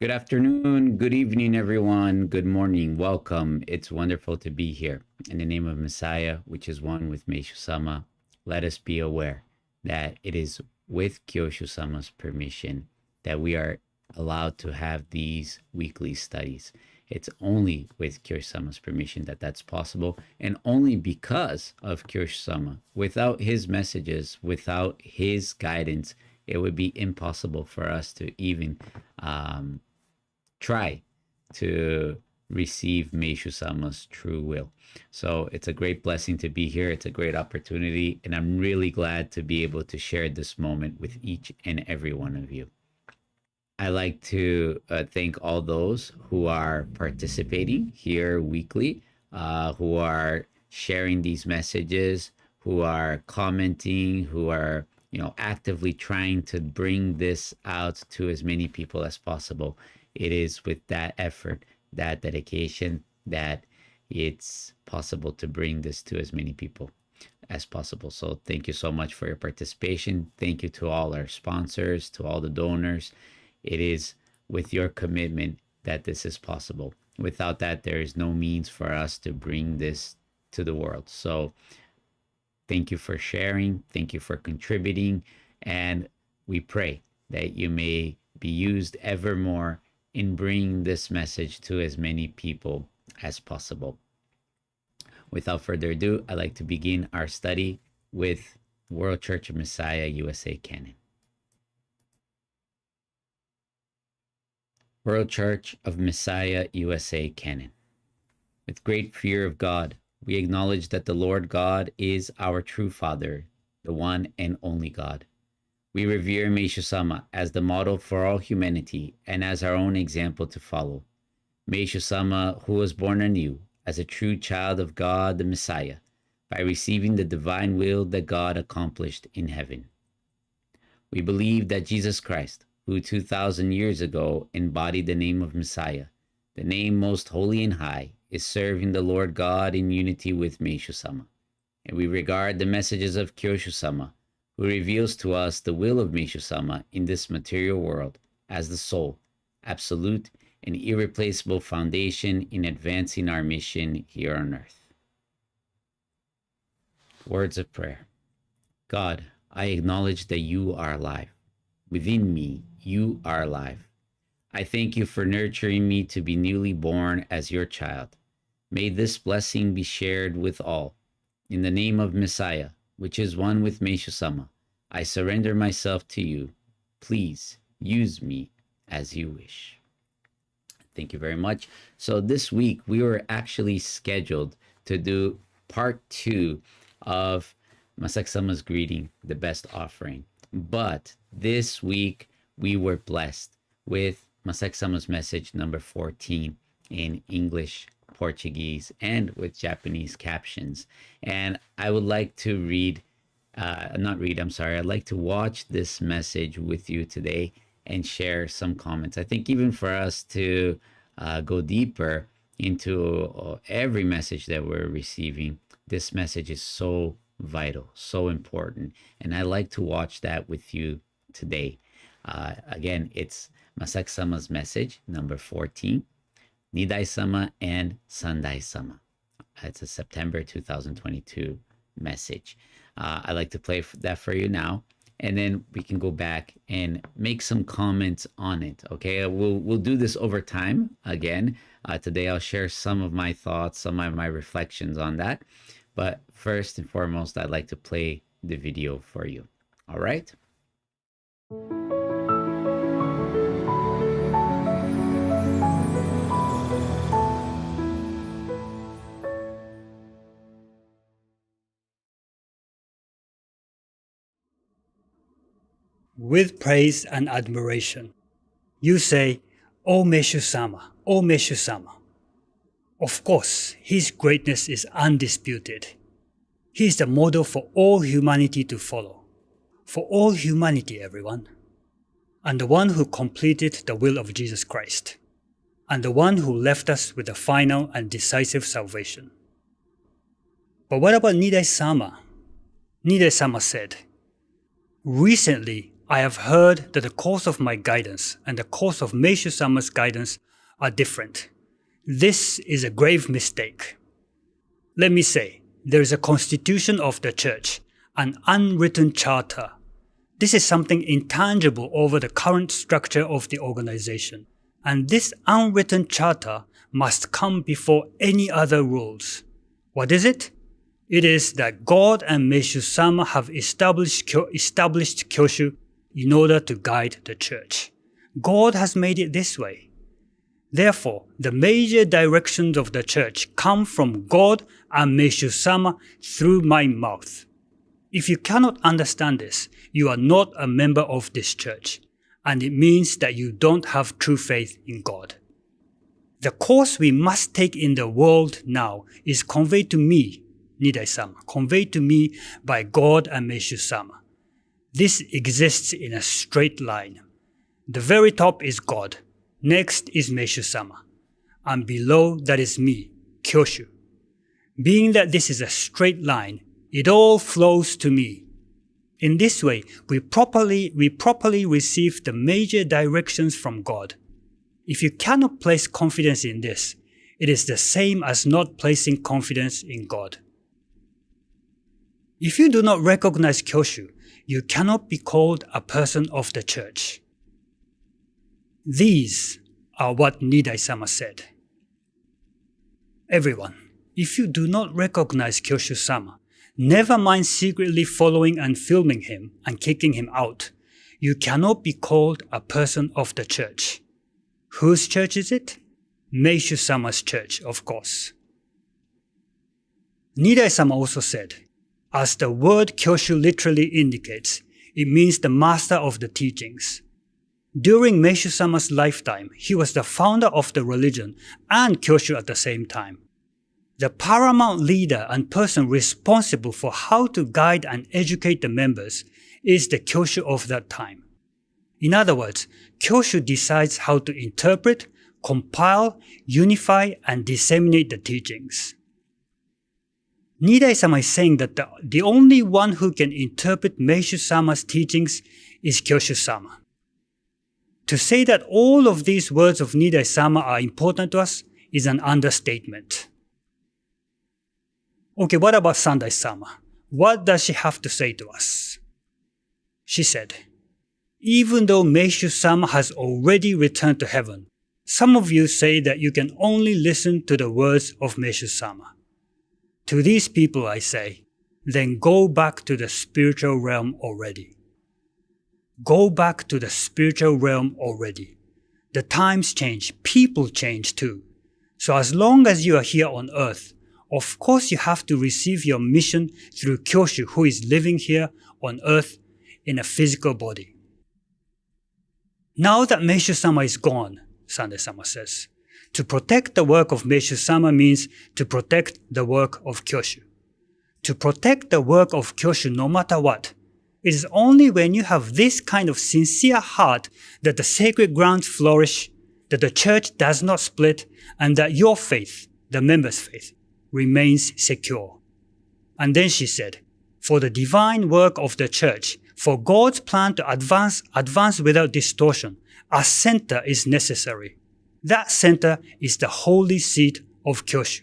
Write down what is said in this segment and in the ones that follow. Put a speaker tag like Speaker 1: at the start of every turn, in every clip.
Speaker 1: Good afternoon, good evening, everyone. Good morning. Welcome. It's wonderful to be here. In the name of Messiah, which is one with Meishu-sama, let us be aware that it is with Kyoshu-sama's permission that we are allowed to have these weekly studies. It's only with Kyoshu-sama's permission that that's possible, and only because of Kyoshu-sama. Without his messages, without his guidance, it would be impossible for us to even try to receive Meishu-sama's true will. So it's a great blessing to be here. It's a great opportunity, and I'm really glad to be able to share this moment with each and every one of you. I like to thank all those who are participating here weekly, who are sharing these messages, who are commenting, who are actively trying to bring this out to as many people as possible. It is with that effort, that dedication, that it's possible to bring this to as many people as possible. So thank you so much for your participation. Thank you to all our sponsors, to all the donors. It is with your commitment that this is possible. Without that, there is no means for us to bring this to the world. So thank you for sharing. Thank you for contributing. And we pray that you may be used ever more in bringing this message to as many people as possible. Without further ado, I'd like to begin our study with World Church of Messiah USA Canon. World Church of Messiah USA Canon. With great fear of God, we acknowledge that the Lord God is our true Father, the one and only God. We revere Meishu-sama as the model for all humanity and as our own example to follow. Meishu-sama, who was born anew as a true child of God the Messiah, by receiving the divine will that God accomplished in heaven. We believe that Jesus Christ, who 2,000 years ago embodied the name of Messiah, the name most holy and high, is serving the Lord God in unity with Meishu-sama. And we regard the messages of Kyoshu-sama, who reveals to us the will of Meishu-sama in this material world, as the sole, absolute, and irreplaceable foundation in advancing our mission here on earth. Words of prayer. God, I acknowledge that you are alive. Within me, you are alive. I thank you for nurturing me to be newly born as your child. May this blessing be shared with all. In the name of Messiah, which is one with Meishu-sama, I surrender myself to you. Please use me as you wish. Thank you very much. So this week, we were actually scheduled to do part 2 of Masaaki-sama's greeting, the best offering. But this week, we were blessed with Masaaki-sama's message number 14 in English, Portuguese, and with Japanese captions. And I would like to I'd like to watch this message with you today and share some comments. I think even for us to go deeper into every message that we're receiving, this message is so vital, so important. And I like to watch that with you today. Again, it's Masaaki-sama's message, number 14, Nidai-sama and Sandai-sama. It's a September 2022 message. I like to play that for you now, and then we can go back and make some comments on it. Okay, we'll do this over time. Again, today I'll share some of my thoughts, some of my reflections on that. But first and foremost, I'd like to play the video for you. All right.
Speaker 2: With praise and admiration, you say, "O Meishu-sama, O Meishu-sama." Of course, his greatness is undisputed. He is the model for all humanity to follow. For all humanity, everyone. And the one who completed the will of Jesus Christ. And the one who left us with the final and decisive salvation. But what about Nidai-sama? Nidai-sama said, "Recently, I have heard that the course of my guidance and the course of Meishu-sama's guidance are different. This is a grave mistake. Let me say, there is a constitution of the church, an unwritten charter. This is something intangible over the current structure of the organization, and this unwritten charter must come before any other rules. What is it? It is that God and Meishu-sama have established Kyoshu in order to guide the church. God has made it this way. Therefore, the major directions of the church come from God and Meishu-sama through my mouth. If you cannot understand this, you are not a member of this church, and it means that you don't have true faith in God. The course we must take in the world now is conveyed to me, Nidai-sama, conveyed to me by God and Meishu-sama. This exists in a straight line. The very top is God, next is Meishu-sama, and below that is me, Kyoshu. Being that this is a straight line, it all flows to me. In this way, we properly receive the major directions from God. If you cannot place confidence in this, it is the same as not placing confidence in God. If you do not recognize Kyoshu, you cannot be called a person of the church. These are what Nidai-sama said. Everyone, if you do not recognize Kyoshu-sama, never mind secretly following and filming him and kicking him out, you cannot be called a person of the church. Whose church is it? Meishu-sama's church, of course. Nidai-sama also said, as the word Kyoshu literally indicates, it means the master of the teachings. During Meishu-sama's lifetime, he was the founder of the religion and Kyoshu at the same time. The paramount leader and person responsible for how to guide and educate the members is the Kyoshu of that time. In other words, Kyoshu decides how to interpret, compile, unify, and disseminate the teachings. Nidai-sama is saying that the only one who can interpret Meishu-sama's teachings is Kyoshu-sama. To say that all of these words of Nidai-sama are important to us is an understatement. Okay, what about Sandai-sama? What does she have to say to us? She said, even though Meishu-sama has already returned to heaven, some of you say that you can only listen to the words of Meishu-sama. To these people I say, then go back to the spiritual realm already. Go back to the spiritual realm already. The times change, people change too. So as long as you are here on earth, of course you have to receive your mission through Kyoshu, who is living here on earth in a physical body. Now that Meishu-sama is gone, Sandai-sama says, to protect the work of Meishu-sama means to protect the work of Kyoshu. To protect the work of Kyoshu no matter what, it is only when you have this kind of sincere heart that the sacred grounds flourish, that the church does not split, and that your faith, the members' faith, remains secure. And then she said, for the divine work of the church, for God's plan to advance without distortion, a center is necessary. That center is the holy seat of Kyoshu.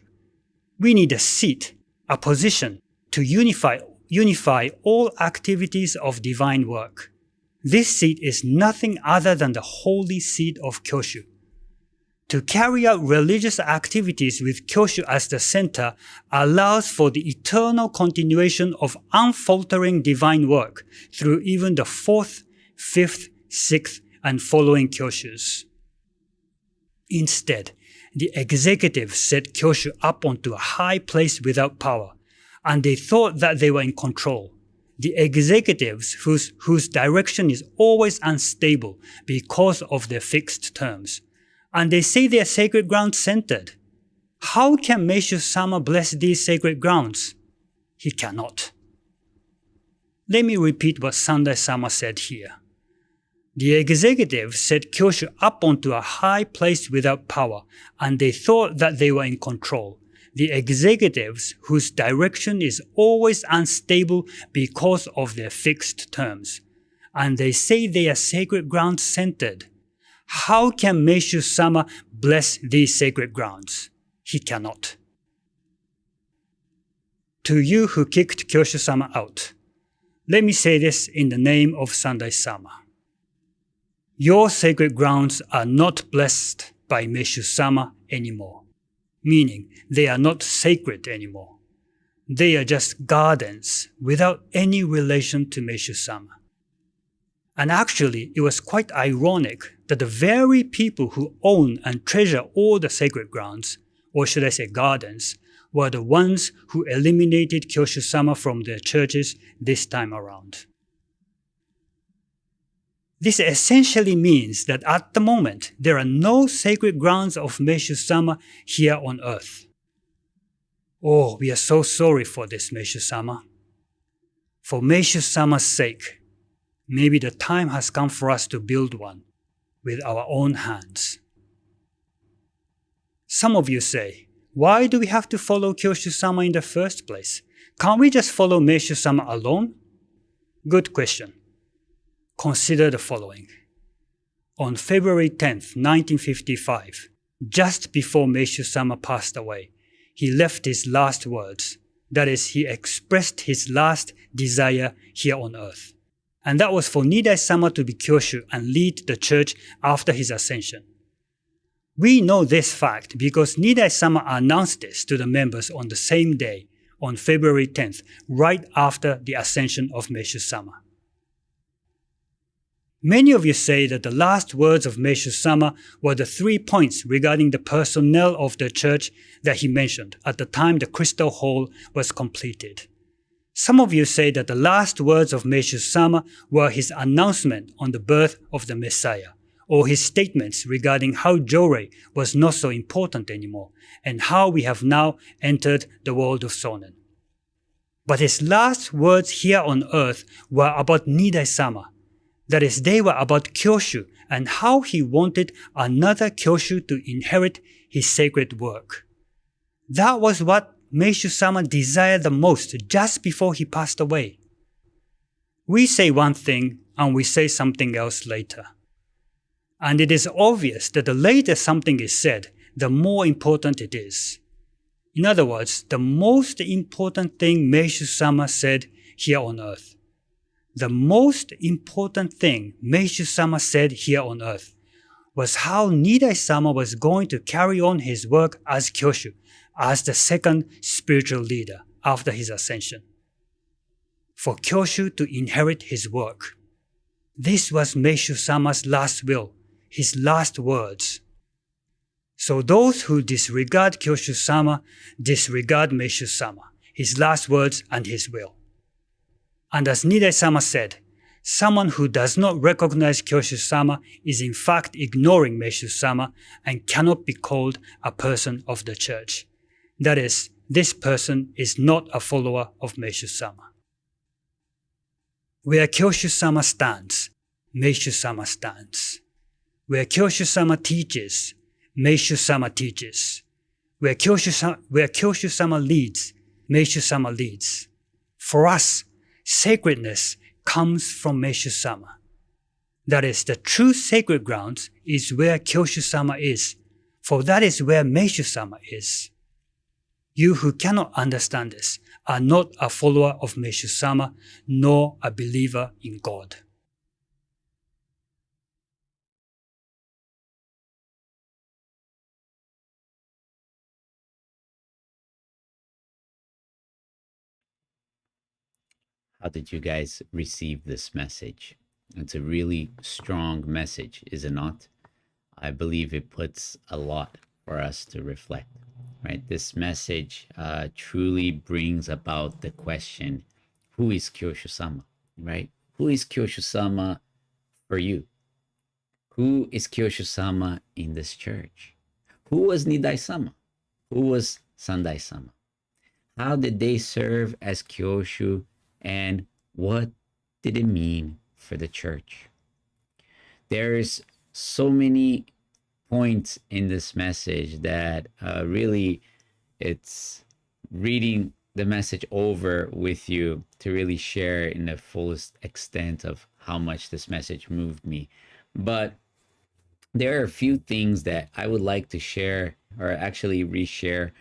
Speaker 2: We need a seat, a position, to unify all activities of divine work. This seat is nothing other than the holy seat of Kyoshu. To carry out religious activities with Kyoshu as the center allows for the eternal continuation of unfaltering divine work through even the 4th, 5th, 6th, and following Kyoshus. Instead, the executives set Kyoshu up onto a high place without power, and they thought that they were in control. The executives whose direction is always unstable because of their fixed terms. And they say they are sacred grounds centered. How can Meishu-sama bless these sacred grounds? He cannot. Let me repeat what Sandai-sama said here. The executives set Kyoshu up onto a high place without power, and they thought that they were in control. The executives whose direction is always unstable because of their fixed terms. and they say they are sacred grounds centered. How can Meishu-sama bless these sacred grounds? He cannot. To you who kicked Kyoshu-sama out, let me say this in the name of Sandai-sama. Your sacred grounds are not blessed by Meishu-sama anymore, meaning they are not sacred anymore. They are just gardens without any relation to Meishu-sama. And actually, it was quite ironic that the very people who own and treasure all the sacred grounds, or should I say gardens, were the ones who eliminated Kyoshu-sama from their churches this time around. This essentially means that at the moment, there are no sacred grounds of Meishu-sama here on earth. Oh, we are so sorry for this, Meishu-sama. For Meishu-sama's sake, maybe the time has come for us to build one with our own hands. Some of you say, why do we have to follow Kyoshu-sama in the first place? Can't we just follow Meishu-sama alone? Good question. Consider the following. On February 10th, 1955, just before Meishu-sama passed away, he left his last words. That is, he expressed his last desire here on earth. And that was for Nidai-sama to be Kyoshu and lead the church after his ascension. We know this fact because Nidai-sama announced this to the members on the same day, on February 10th, right after the ascension of Meishu-sama. Many of you say that the last words of Meishu-sama were the 3 points regarding the personnel of the church that he mentioned at the time the Crystal Hall was completed. Some of you say that the last words of Meishu-sama were his announcement on the birth of the Messiah, or his statements regarding how Jorei was not so important anymore, and how we have now entered the world of Sonen. But his last words here on earth were about Nidai-sama. That is, they were about Kyoshu and how he wanted another Kyoshu to inherit his sacred work. That was what Meishu-sama desired the most just before he passed away. We say one thing and we say something else later. And it is obvious that the later something is said, the more important it is. In other words, the most important thing Meishu-sama said here on earth. The most important thing Meishu-sama said here on earth was how Nidai-sama was going to carry on his work as Kyoshu, as the second spiritual leader after his ascension. For Kyoshu to inherit his work. This was Meishu-sama's last will, his last words. So those who disregard Kyoshu-sama disregard Meishu-sama, his last words and his will. And as Nidai-sama said, someone who does not recognize Kyoshu-sama is in fact ignoring Meishu-sama and cannot be called a person of the church. That is, this person is not a follower of Meishu-sama. Where Kyoshu-sama stands, Meishu-sama stands. Where Kyoshu-sama teaches, Meishu-sama teaches. Where Kyoshu-sama leads, Meishu-sama leads. For us, sacredness comes from Meishu-sama. That is, the true sacred grounds is where Kyoshu-sama is, for that is where Meishu-sama is. You who cannot understand this are not a follower of Meishu-sama, nor a believer in God.
Speaker 1: How did you guys receive this message? It's a really strong message, is it not? I believe it puts a lot for us to reflect, right? This message truly brings about the question, who is Kyoshu-sama, right? Who is Kyoshu-sama for you? Who is Kyoshu-sama in this church? Who was Nidai-sama? Who was Sandai-sama? How did they serve as Kyoshu? And what did it mean for the church? There's so many points in this message that really it's reading the message over with you to really share in the fullest extent of how much this message moved me. But there are a few things that I would like to share, or actually reshare,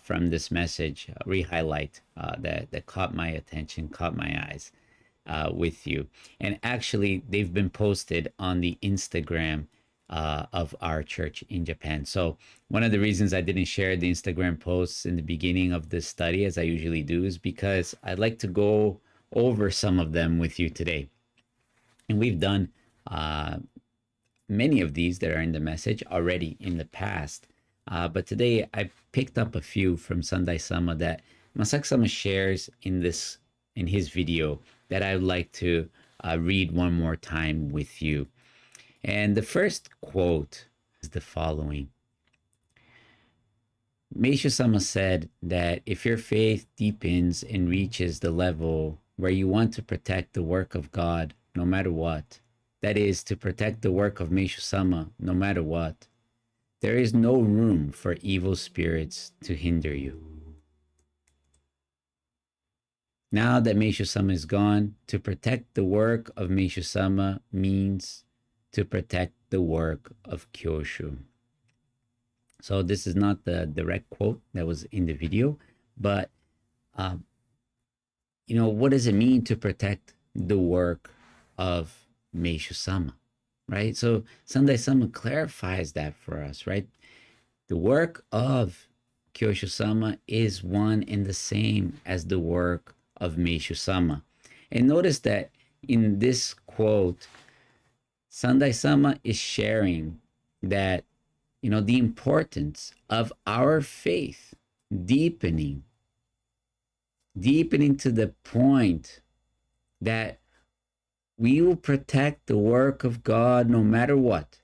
Speaker 1: from this message, re-highlight, that caught my attention, caught my eyes, with you. And actually, they've been posted on the Instagram of our church in Japan. So one of the reasons I didn't share the Instagram posts in the beginning of this study, as I usually do, is because I'd like to go over some of them with you today. And we've done many of these that are in the message already in the past. But today I picked up a few from Sandai-sama that Masaaki-sama shares in his video that I would like to read one more time with you. And the first quote is the following. Meishu-sama said that if your faith deepens and reaches the level where you want to protect the work of God no matter what, that is, to protect the work of Meishu-sama no matter what, there is no room for evil spirits to hinder you. Now that Meishu-sama is gone, to protect the work of Meishu-sama means to protect the work of Kyoshu. So this is not the direct quote that was in the video, but what does it mean to protect the work of Meishu-sama, right? So Sandai-sama clarifies that for us, right? The work of Kyoshu-sama is one and the same as the work of Meishu-sama. And notice that in this quote, Sandai-sama is sharing that, the importance of our faith deepening to the point that we will protect the work of God no matter what.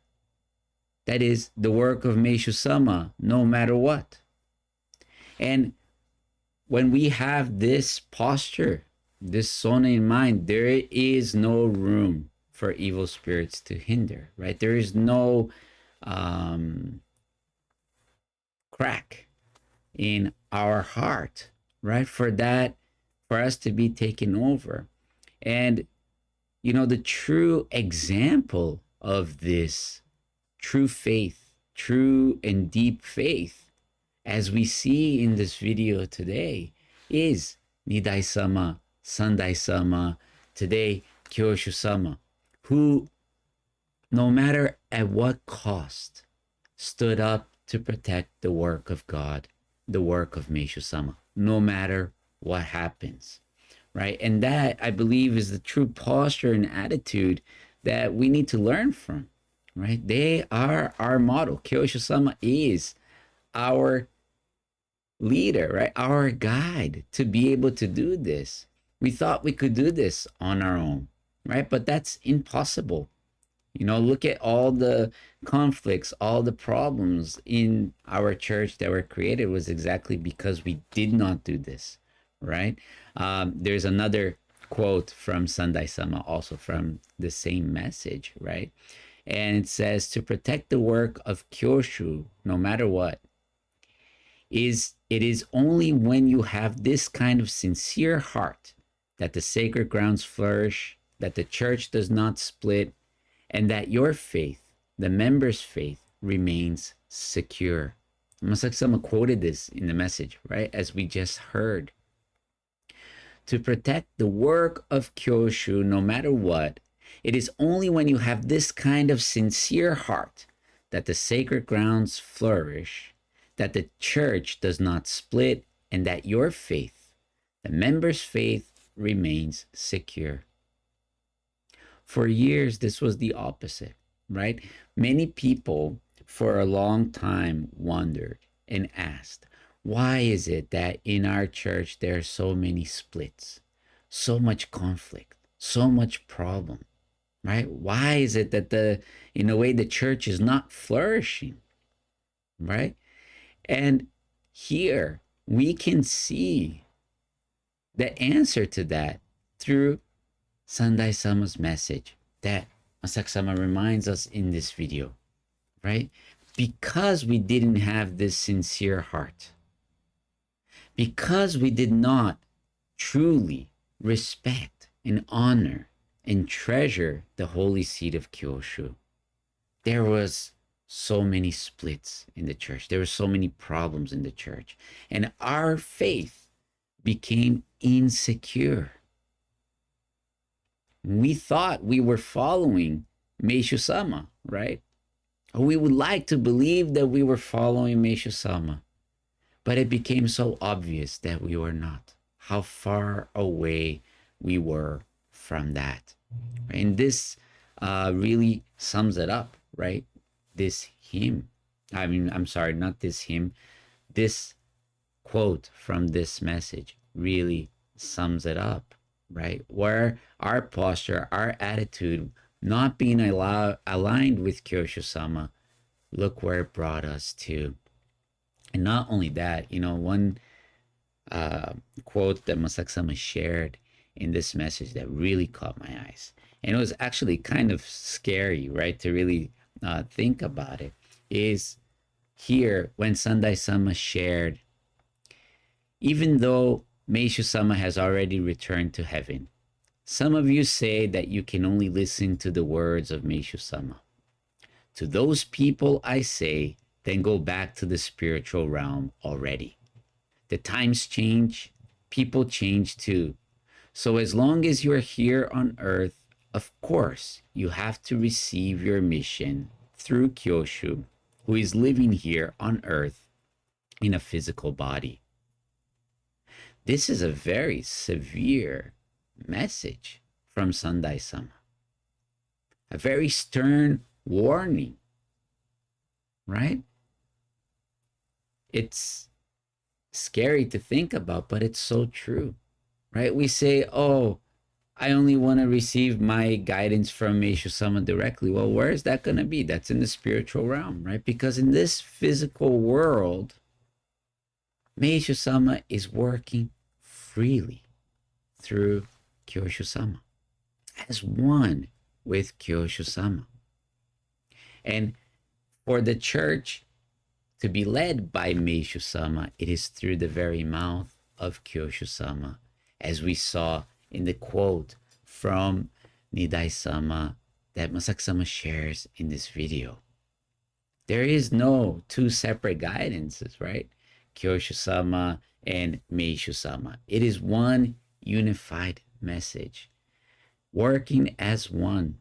Speaker 1: That is, the work of Meishu-sama no matter what. And when we have this posture, this sona in mind, there is no room for evil spirits to hinder, right? There is no crack in our heart, right? For us to be taken over. And, the true example of this true faith, true and deep faith, as we see in this video today, is Nidai-sama, Sandai-sama, today Kyoshu-sama, who, no matter at what cost, stood up to protect the work of God, the work of Meishu-sama, no matter what happens, right? And that, I believe, is the true posture and attitude that we need to learn from, right? They are our model. Kyoshu-sama is our leader, right? Our guide to be able to do this. We thought we could do this on our own, right? But that's impossible. Look at all the conflicts, all the problems in our church that were created was exactly because we did not do this, right? There's another quote from Sandai-sama, also from the same message, right? And it says, to protect the work of Kyoshu, no matter what, it is only when you have this kind of sincere heart that the sacred grounds flourish, that the church does not split, and that your faith, the members' faith, remains secure. Masaaki-sama quoted this in the message, right? As we just heard. To protect the work of Kyoshu, no matter what, it is only when you have this kind of sincere heart that the sacred grounds flourish, that the church does not split, and that your faith, the members' faith, remains secure. For years, this was the opposite, right? Many people for a long time wondered and asked, why is it that in our church there are so many splits, so much conflict, so much problem, right? Why is it that in a way the church is not flourishing, right? And here we can see the answer to that through Sandai-sama's message that Masaaki-sama reminds us in this video, right? Because we didn't have this sincere heart, because we did not truly respect and honor and treasure the holy seat of Kyoshu, there was so many splits in the church. There were so many problems in the church. And our faith became insecure. We thought we were following Meishu-sama, right? We would like to believe that we were following Meishu-sama, but it became so obvious that we were not. How far away we were from that. And this really sums it up, right? This hymn, I'm sorry, not this hymn, this quote from this message really sums it up, right? Where our posture, our attitude, not being aligned with Kyoshu-sama, look where it brought us to. And not only that, one quote that Masaaki-sama shared in this message that really caught my eyes, and it was actually kind of scary, right, to really think about it, is here when Sandai-sama shared, even though Meishu-sama has already returned to heaven, some of you say that you can only listen to the words of Meishu-sama. To those people I say, then go back to the spiritual realm already. The times change, people change too. So as long as you are here on earth, of course, you have to receive your mission through Kyoshu, who is living here on earth in a physical body. This is a very severe message from Sandai-sama. A very stern warning, right? It's scary to think about, but it's so true, right? We say, oh, I only want to receive my guidance from Meishu-sama directly. Well, where is that going to be? That's in the spiritual realm, right? Because in this physical world, Meishu-sama is working freely through Kyoshu-sama, as one with Kyoshu-sama. And for the church to be led by Meishu-sama, it is through the very mouth of Kyoshu-sama, as we saw in the quote from Nidai-sama that Masaaki-sama shares in this video. There is no two separate guidances, right? Kyoshu-sama and Meishu-sama. It is one unified message, working as one.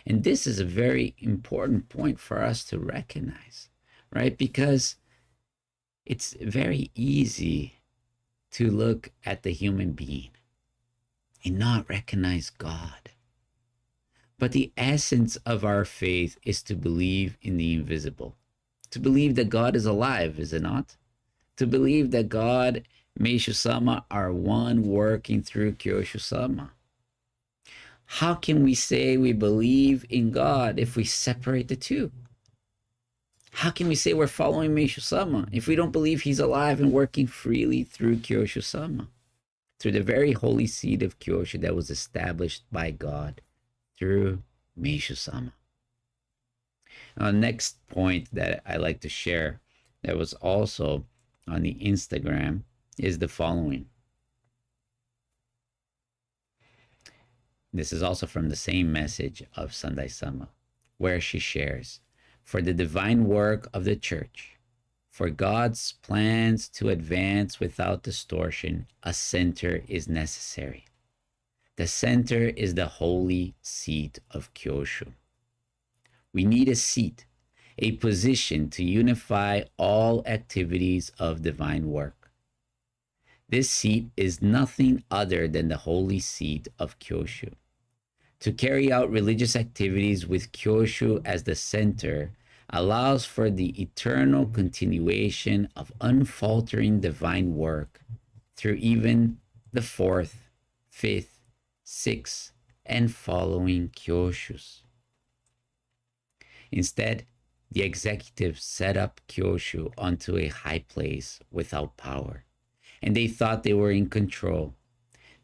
Speaker 1: And this is a very important point for us to recognize, right? Because it's very easy to look at the human being and not recognize God. But the essence of our faith is to believe in the invisible, to believe that God is alive, is it not? To believe that God, Meishu-sama, are one working through Kyoshu-sama. How can we say we believe in God if we separate the two? How can we say we're following Meishu-sama if we don't believe he's alive and working freely through Kyoshu-sama, through the very holy seed of Kyoshu that was established by God through Meishu-sama? Next point that I like to share that was also on the Instagram is the following. This is also from the same message of Sandai-sama, where she shares, for the divine work of the church, for God's plans to advance without distortion, a center is necessary. The center is the holy seat of Kyoshu. We need a seat, a position to unify all activities of divine work. This seat is nothing other than the holy seat of Kyoshu. To carry out religious activities with Kyoshu as the center allows for the eternal continuation of unfaltering divine work through even the fourth, fifth, sixth, and following Kyoshus. Instead, the executives set up Kyoshu onto a high place without power, and they thought they were in control.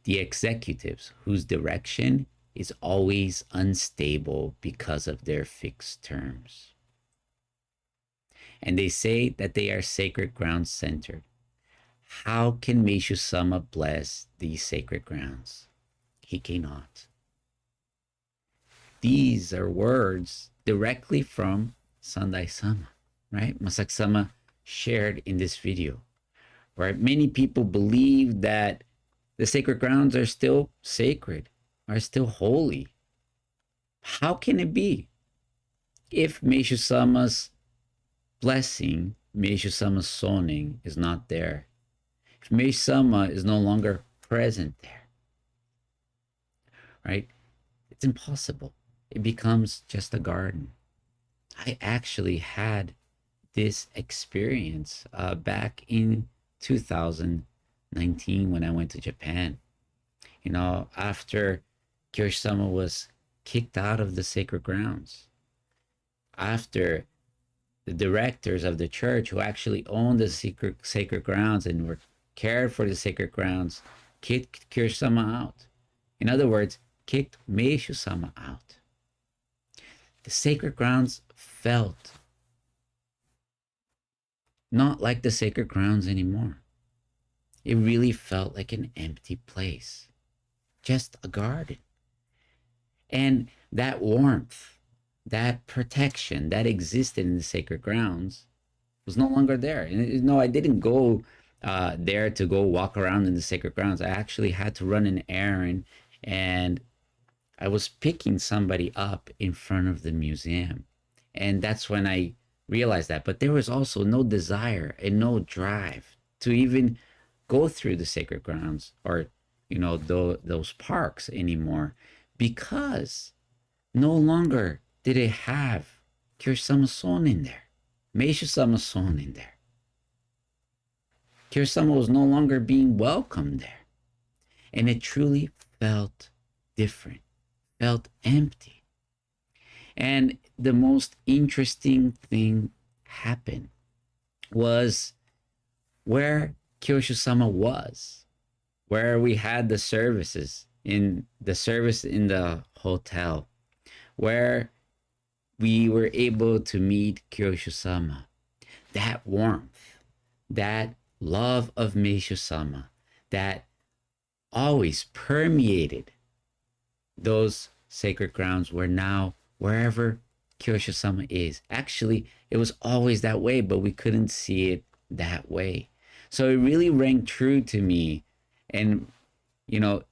Speaker 1: The executives whose direction is always unstable because of their fixed terms. And they say that they are sacred grounds centered. How can Meishu-sama bless these sacred grounds? He cannot. these are words directly from Sandai-sama, right? Masaaki-sama shared in this video, right? Many people believe that the sacred grounds are still sacred, are still holy. How can it be? If Meishu-sama's blessing, Meishu-sama's soning is not there, if Meishu-sama is no longer present there, right? It's impossible. It becomes just a garden. I actually had this experience back in 2019 when I went to Japan. You know, after Kyoshu-sama was kicked out of the sacred grounds, after the directors of the church who actually owned the sacred grounds and were cared for the sacred grounds kicked Kyoshu-sama out. In other words, kicked Meishu-sama out. The sacred grounds felt not like the sacred grounds anymore. It really felt like an empty place, just a garden. And that warmth, that protection that existed in the sacred grounds was no longer there. And no, I didn't go there to go walk around in the sacred grounds. I actually had to run an errand, and I was picking somebody up in front of the museum. And that's when I realized that. But there was also no desire and no drive to even go through the sacred grounds or, you know, those parks anymore, because no longer did it have Kyoshu-sama son in there, Meishu-sama son in there. Kyoshu-sama was no longer being welcomed there. And it truly felt different, felt empty. And the most interesting thing happened was where Kyoshu-sama was, where we had the services, in the service in the hotel, where we were able to meet Kyoshu-sama. That warmth, that love of Meishu-sama, that always permeated those sacred grounds were now wherever Kyoshu-sama is. Actually, it was always that way, but we couldn't see it that way. So it really rang true to me and, you know,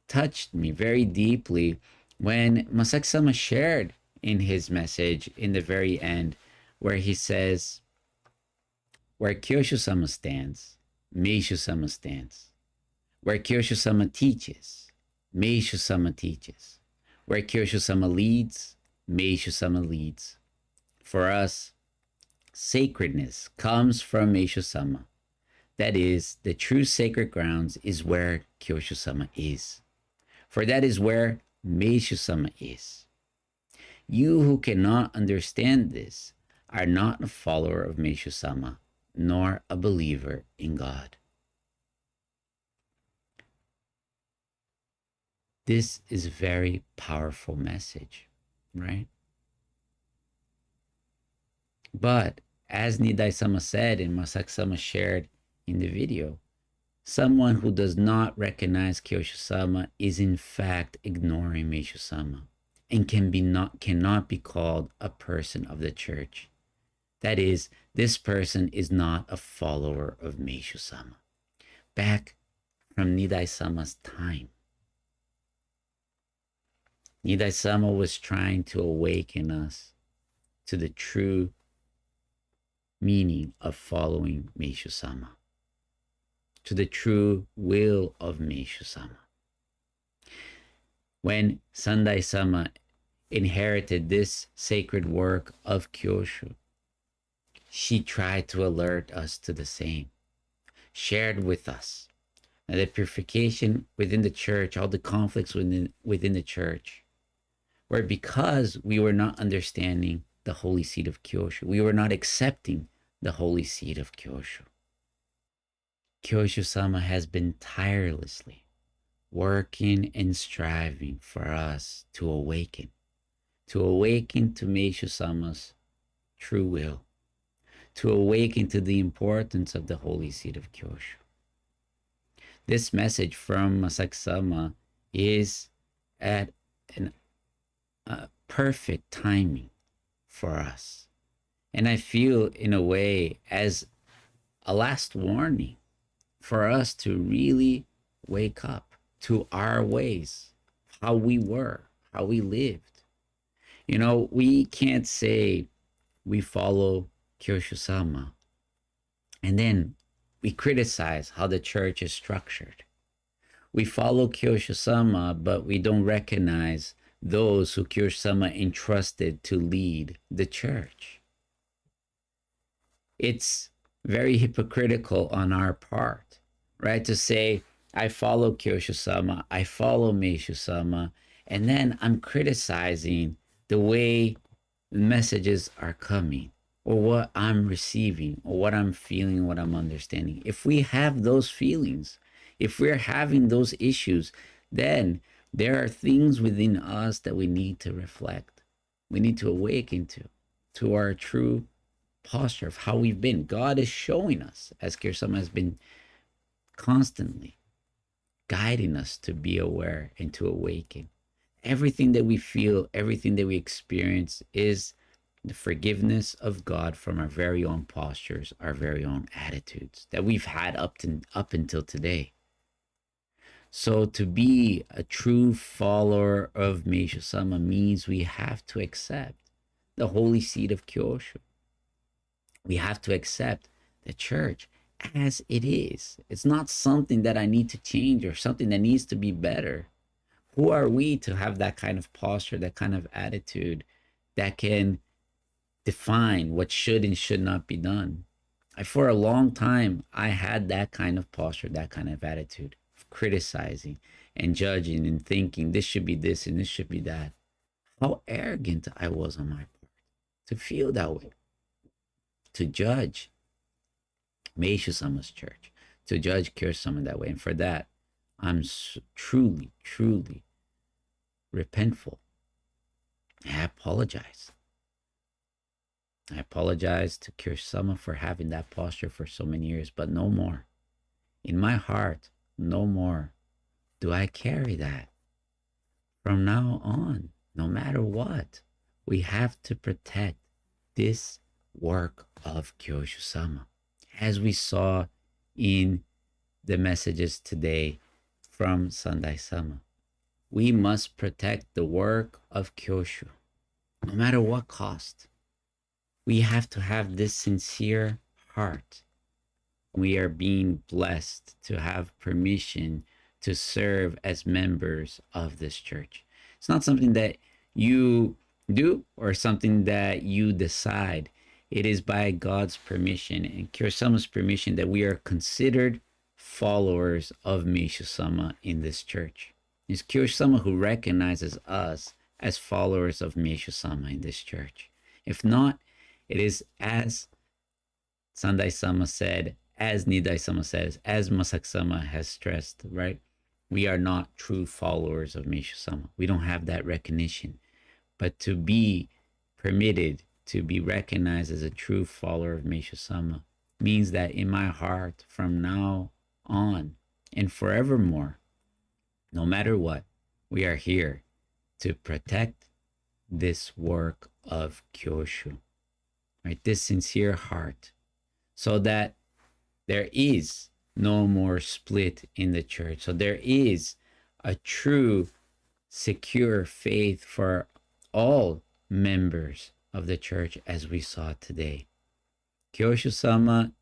Speaker 1: touched me very deeply when Masaaki-sama shared in his message in the very end, where he says, where Kyoshu-sama stands, Meishu-sama stands. Where Kyoshu-sama teaches, Meishu-sama teaches. Where Kyoshu-sama leads, Meishu-sama leads. For us, sacredness comes from Meishu-sama. That is, the true sacred grounds is where Kyoshu-sama is. For that is where Meishu-sama is. You who cannot understand this are not a follower of Meishu-sama, nor a believer in God. This is a very powerful message, right? But as Nidai-sama said and Masaaki-sama shared in the video, someone who does not recognize Kyoshu-sama is in fact ignoring Meishu-sama and cannot be called a person of the church. That is, this person is not a follower of Meishu-sama. Back from Nidai-sama's time, Nidai-sama was trying to awaken us to the true meaning of following Meishu-sama, to the true will of Meishu-sama. When Sandai-sama inherited this sacred work of Kyoshu, she tried to alert us to the same, shared with us the purification within the church, all the conflicts within the church, were because we were not understanding the holy seed of Kyoshu. We were not accepting the holy seed of Kyoshu. Kyoshu-sama has been tirelessly working and striving for us to awaken to Meishu-sama's true will, to awaken to the importance of the holy seed of Kyoshu. This message from Masaaki-sama is at an perfect timing for us. And I feel, in a way, as a last warning for us to really wake up to our ways, how we were, how we lived. You know, we can't say we follow Kyoshu-sama and then we criticize how the church is structured. We follow Kyoshu-sama, but we don't recognize those who Kyoshu-sama entrusted to lead the church. It's very hypocritical on our part, right? To say, I follow Kyoshu-sama, I follow Meishu-sama, and then I'm criticizing the way the messages are coming, or what I'm receiving, or what I'm feeling, what I'm understanding. If we have those feelings, if we're having those issues, then there are things within us that we need to reflect. We need to awaken to our true posture of how we've been. God is showing us, as Kyoshu-sama has been constantly guiding us to be aware and to awaken. Everything that we feel, everything that we experience is the forgiveness of God from our very own postures, our very own attitudes that we've had up until today. So to be a true follower of Meishu-sama means we have to accept the holy seat of Kyoshu. We have to accept the church as it is. It's not something that I need to change or something that needs to be better. Who are we to have that kind of posture, that kind of attitude that can define what should and should not be done? For a long time, I had that kind of posture, that kind of attitude of criticizing and judging and thinking this should be this and this should be that. How arrogant I was on my part to feel that way, to judge Meishu-sama's church, to judge Kyoshu-sama that way. And for that, I'm truly, truly repentful. I apologize. I apologize to Kyoshu-sama for having that posture for so many years, but no more. In my heart, no more do I carry that. From now on, no matter what, we have to protect this work of Kyoshu-sama. As we saw in the messages today from Sandai-sama, we must protect the work of Kyoshu, no matter what cost. We have to have this sincere heart. We are being blessed to have permission to serve as members of this church. It's not something that you do or something that you decide. It is by God's permission and Kyoshu-sama's permission that we are considered followers of Meishu-sama in this church. It's Kyoshu-sama who recognizes us as followers of Meishu-sama in this church. If not, it is as Sandai-sama said, as Nidai-sama says, as Masaaki-sama has stressed, right? We are not true followers of Meishu-sama. We don't have that recognition. But to be permitted to be recognized as a true follower of Meishu-sama means that in my heart, from now on and forevermore, no matter what, we are here to protect this work of Kyoshu, right? This sincere heart, so that there is no more split in the church. So there is a true, secure faith for all members of the church as we saw today. Kyoshu-sama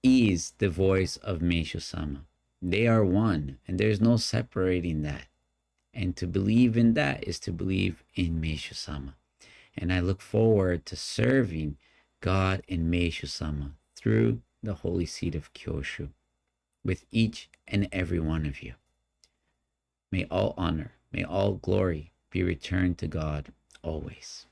Speaker 1: is the voice of Meishu-sama. They are one, and there's no separating that. And to believe in that is to believe in Meishu-sama. And I look forward to serving God and Meishu-sama through the holy seat of Kyoshu with each and every one of you. May all honor, may all glory be returned to God always.